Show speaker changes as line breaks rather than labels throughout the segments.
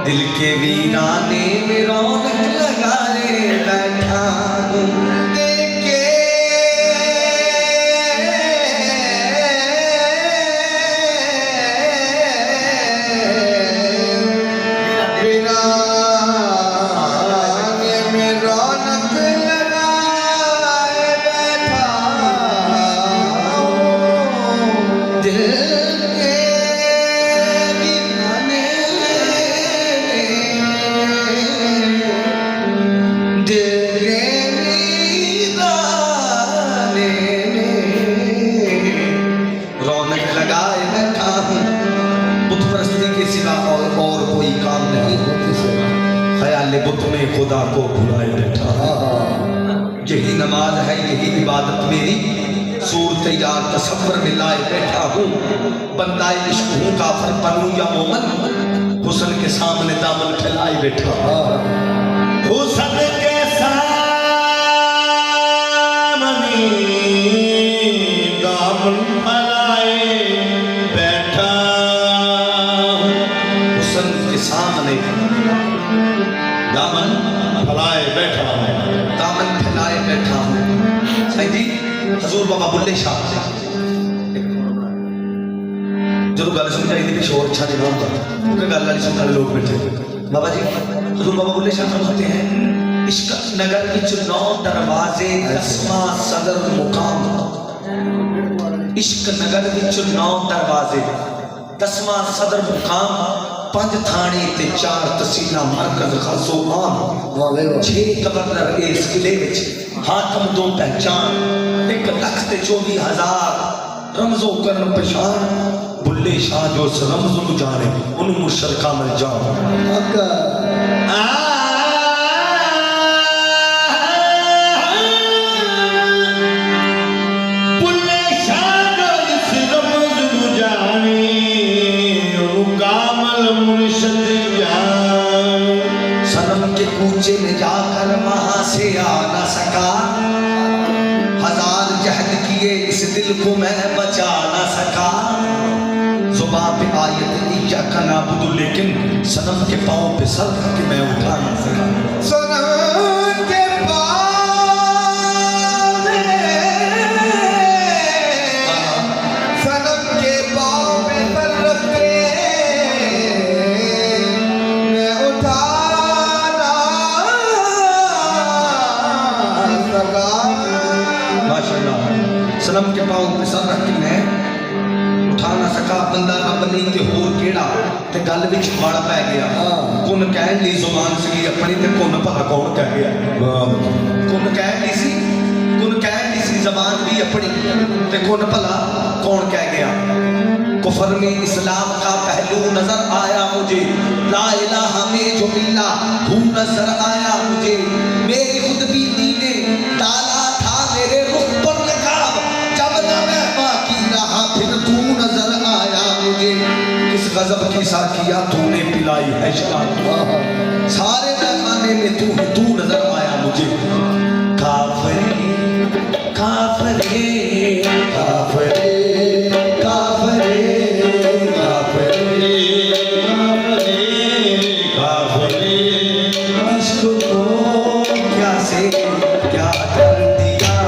दिल के वीराने में रौनक लगाए बैठा हूँ देखे वीराने में रौनक लगाए बैठा हूँ दिल बुत में खुदा को भुलाए बैठा। यही नमाज है, यही इबादत मेरी, सूरत यार तसव्वुर में लाए बैठा हूँ। बंदा इश्क हूँ काफिर बनूं या मोमन, हुस्न के सामने दामन फैलाए बैठा। हुस्न के सामने दामन फैलाए बैठा, हुस्न के सामने दामन फैलाए बैठा हूँ, दामन फैलाए बैठा हूँ। सही जी हजूर बाबा बुल्ले शाह जो गल सुन चाहिए थी शोर अच्छा नहीं होता क्योंकि गल वाली सुनने लोग बैठे। बाबा जी हजूर बाबा बुल्ले शाह फरमाते हैं इश्क नगर विच 9 दरवाजे 10वां सदर मुकाम। इश्क नगर विच 9 दरवाजे 10वां सदर मुकाम, 5 थाने ते 4 तहसील मरकज खासो आम, 6 गवर्नर इस किले विच, हाकम 2 पहचान, 1 लाख ते 24,000 रमजो करन पहचान। बुल्ले शाह जो रमज नूं जाने उन्होंने मुर्शद कामिल जान। कूचे में जाकर वहां से आ न सका, 1000 जहद किए इस दिल को मैं बचा न सका। जुबान पे आयत इय्याका नअबुदु, लेकिन सनम के पाँव पे सर के मैं उठा न सका। सनम के सनम के पाँव पे सर रख के मैं उठा ना सका। बंदा रब नहीं ते होर केड़ा, ते गल विच वड़ पै गया। कुन कहण दी जुबान सी अपनी, ते कुन भला कौन कह गया। कुन कहण दी सी, कुन कहण दी सी जबान भी अपनी, ते कुन भला कौन कह गया। कुफर में इस्लाम का पहलू नजर आया मुझे, ला इलाहा में जो मिला हूँ नजर आया मुझे। मेरी खुद भी नीने डाला था मेरे रुख पर नकाब, जब न मैं बाकी रहा फिर तू नजर आया मुझे। किस गजब की साकिया तूने पिलाई है शराब, सारे पैमाने में तू नजर आया मुझे। काफरे काफरे काफरे काफरे क्या कर दिया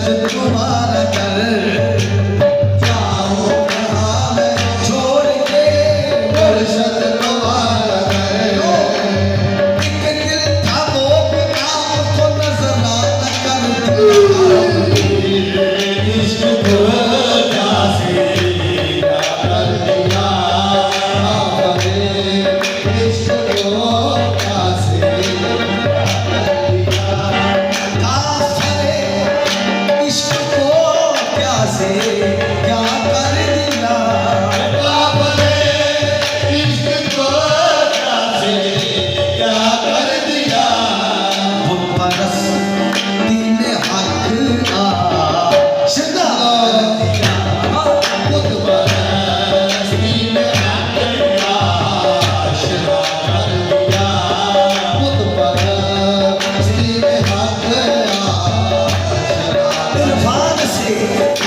मुर्शद तुम्हारा कर जाओ कहाँ मैं छोड़ के मुर्शद तुम्हारा कर एक दिल था वो भी आपको नजर आता कर इश्क को प्यासे क्या कर दिया आपने इश्क को प्यासे से क्या कर दिया आपने इश्क को से क्या कर दिया वो परस दीन हक आशिना दिया खुद परस दीन हक आशिना कर दिया खुद परस दीन हक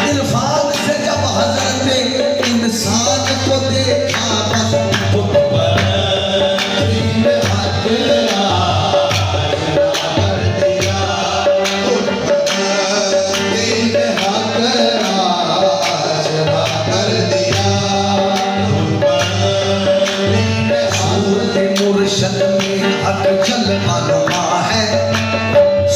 इरफान से जब हजरत इंसान को देखा बस खुद पर दीन हक आशिना कर दिया खुद पर दीन हक आशिना कर दिया खुद पर दीन सूरत मुर्शद में हक जलवा नुमा है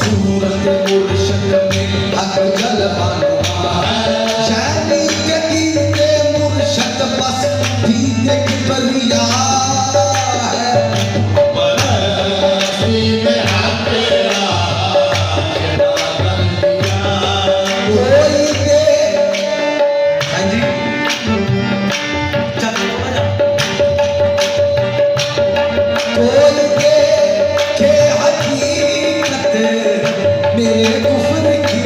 सूरत मुर्शद में हक जलवा नुमा है शैनी के दीने मुर्शद बस दीने की बलिया है बरसी में हक आशिना कर दिया कोई दे हाँ जी चल कोई दे के हकीकत मेरे कुफ्र की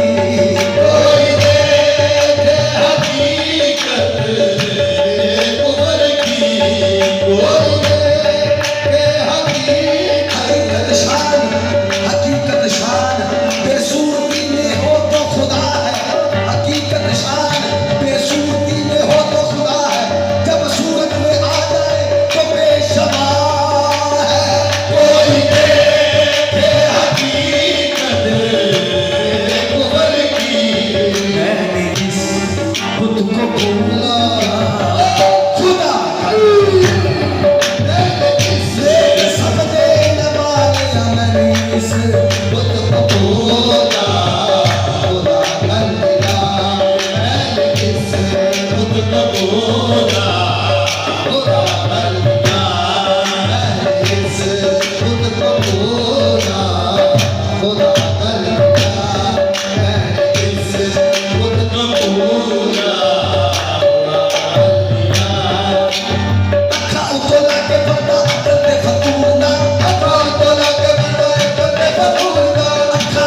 कोई देखे हकीकत मेरे कुफ्र की कोई देखे हकीकत हकीकत शान बेसूरती में हो तो खुदा है हकीकत शान बेसूरती में हो तो खुदा है जब सूरत में आ जाए तो बेशबा है कोई देखे हकीकत मैंने इस खुद को भूला खुदा मैंने इसे समझे न पाया मैंने इस खुद को भूला खुदा कर दिया मैंने इस खुद को भूला खुदा कर दिया मैंने इस खुद को भूला खुदा कर दिया मैंने इस खुद को भूला अखा उतला के बंदा अटल फतूरना अखा उतला के बंदा अटल फतूरना अखा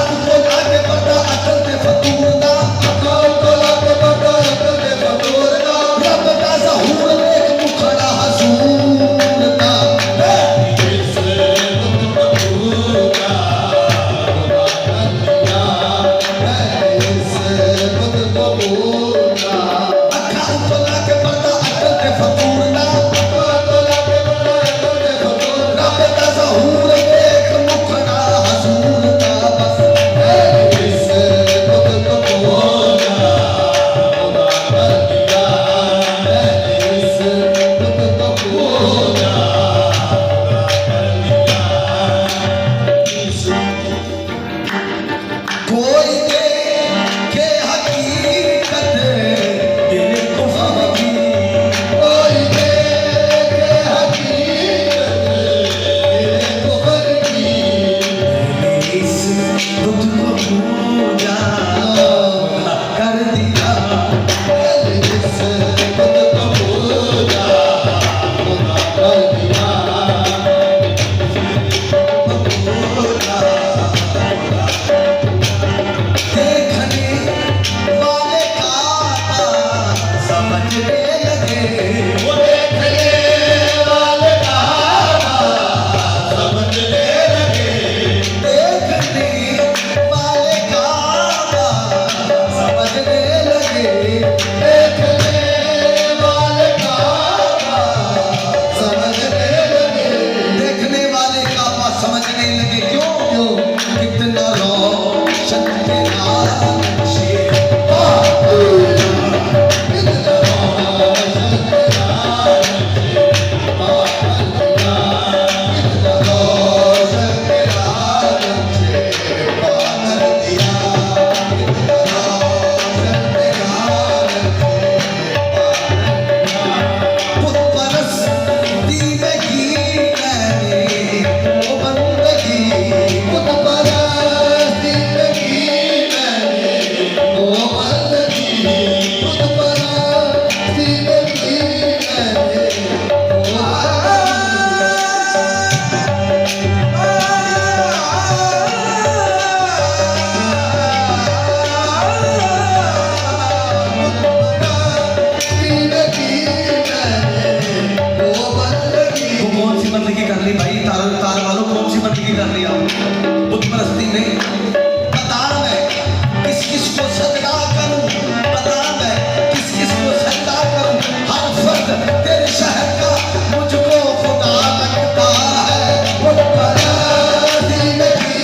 बुत परस्ती में पता मैं किस किस को सजदा करूं, पता मैं किस किस को सजदा करूं। हर फर्द तेरे शहर का मुझको खुदा लगता है। बुत परस्ती में की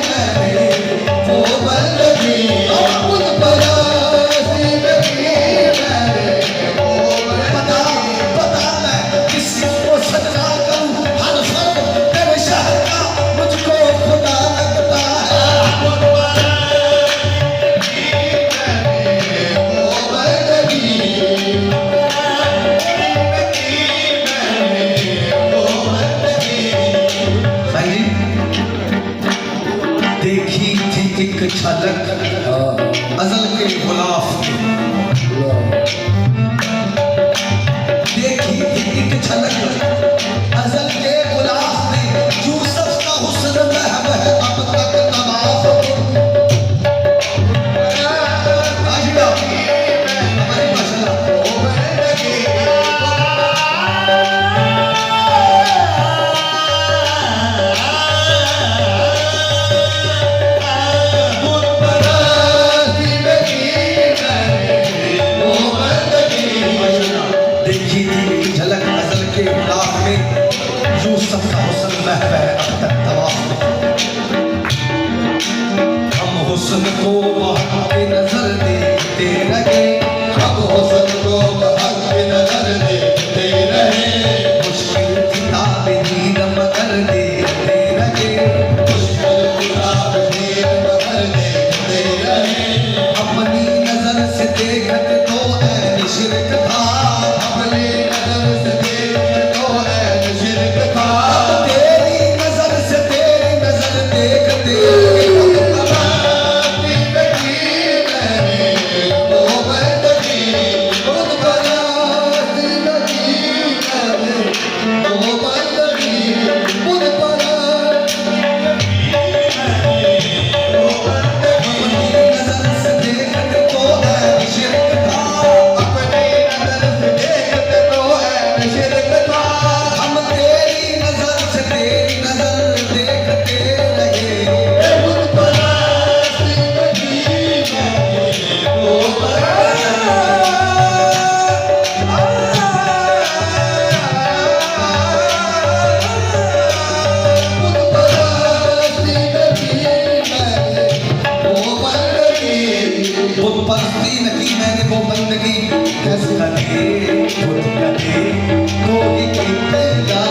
मैंने वो बंदगी, बुत परस्ती में की मैंने वो बंदगी। पता मैं किस किस को सजदा करूं, हर फर्द तेरे शहर का मुझको खुदा लगता है। बुत भाई जी, देखी थी एक झलक अजल के गुलाफ की, देखी थी एक झलक अजल के गुलाफ में। यूसुफ का हुस्न महब है अब तक नवाफ की। आशिका, हमारी माशाअल्लाह। देखी थी एक झलक अज़ल के गुलाब में, यूसुफ का हुस्न महब है अब तक तवाफ में। हम हुस्न को महक के नजर देखते रहे, हम हुस्न को महक के नजर देखते रहे। मुश्किल किताब दीन मगर देखते रहे, मुश्किल किताब दीन मगर देखते रहे। अपनी नजर से देखते तो ऐन शिरक था, अपनी नजर से देखते तो ऐन शिरक था। तेरी नजर से तेरी नजर देखते बुत परस्ती न की मैंने वो बंदगी। कैसे कदे बुत कदे कोई की पैदा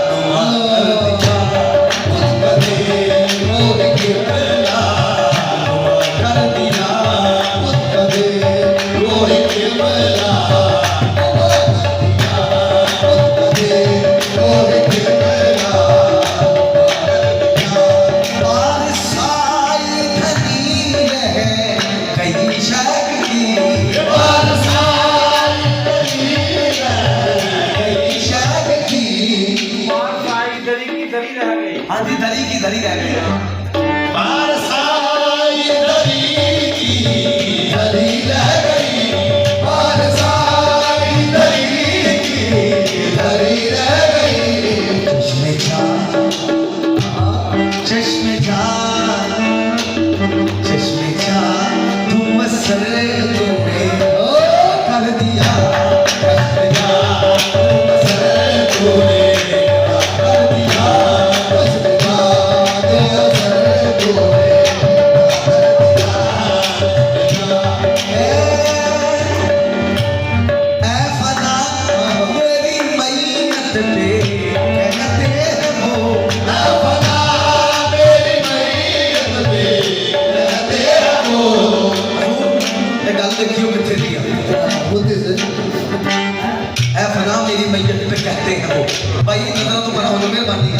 नुमा कर दिया, बुत कदे कोई की पैदा नुमा कर दिया, बुत कदे कोई की पैदा नुमा कर दिया, बुत कदे कोई की पैदा नुमा कर दिया। बारसाई धनी रहे कई शक की, बारसाई धनी रहे कई शक की।
बारसाई दरी की दरी रह गई।
हाँ जी, दरी की दरी रह गई। बारसाई दरी की दरी रह गई, बारसाई दरी की दरी रह गई। चश्मे जा चश्मे जा चश्मे जा तुम सर तूने कर दिया, चश्मे जा तुम सर तूने कर दिया, चश्मे जा तुम सर तूने कर दिया। ऐ फना मेरी मैयत पे कहते हैं वो, ऐ फना मेरी मैयत पे कहते हैं वो। ये गल देखियो कितने दी है। ऐ फना मेरी मैयत पे कहते हैं वो। भाई नजर तो बड़ा हो मेहरबानी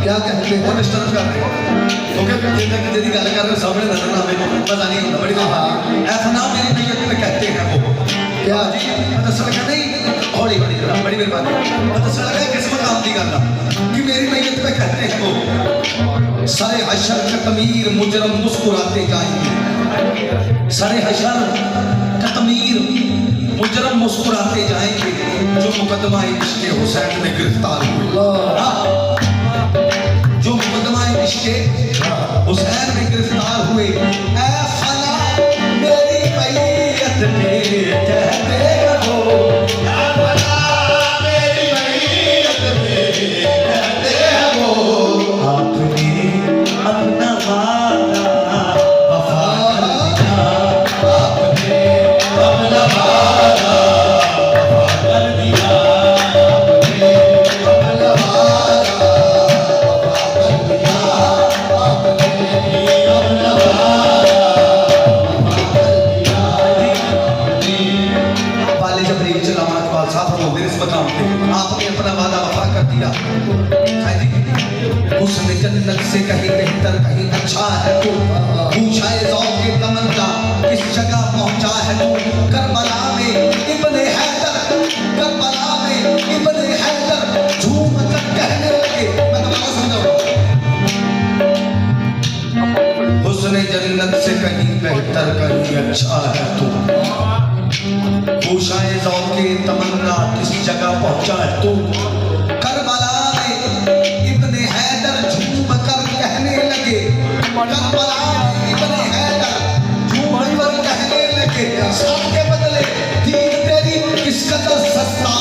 क्या कहते हैं, डिस्टर्ब कर रहे हो ओके। जिंदा की गल कर रहे हो सामने नजर ना आवे पता नहीं होता बड़ी बात। ऐ फना मेरी मैयत पे कहते हैं वो। क्या जी दस लगा नहीं, हौली हौली जरा बड़ी मेहरबानी। दस लगा किस मकाम की गल कि मेरी मैयत पे कहते हैं वो। सारे हशर का तमीर मुजरम मुस्कुराते जाएंगे, सारे हशर का तमीर मुजरम मुस्कुराते जाएंगे जो मुकदमा इश्क़े हुसैन में गिरफ्तार हुए। जो मुकदमा इश्क़े हुसैन भी गिरफ्तार हुए। ऐ फला मेरी मैयत के कहते रहो, ऐ फला मेरी मैयत के कहते रहो, आपने अपना वादा वफा कर दिया, आपने अपना वादा वफा कर दिया, आपने अपना वादा वफा कर दिया, आपने अपना वादा वफा कर दिया। वाले जबरील चलामा इकबाल साहब बोलते हैं इस मकाम पे, आपने अपना वादा वफा कर दिया। उसने जन्नत से कहीं बेहतर कहीं अच्छा है तू, पूछा है ज़ौक़ के तमन्ना किस जगह पहुंचा है तू, करबला में इब्ने हैदर, करबला में इब्ने हैदर झूम कर कहने लगे। मैं दोबारा समझाऊं, उसने जन्नत से कहीं बेहतर कहीं अच्छा है तू, पूछा है ज़ौक़ के तमन्ना किस जगह पहुंचा है तू, करबला में इब्ने हैदर झूम कर कहने लगे, करबला में इब्ने हैदर झूम कर कहने लगे, साथ के बदले दीन तेरी किस कदर सस्ता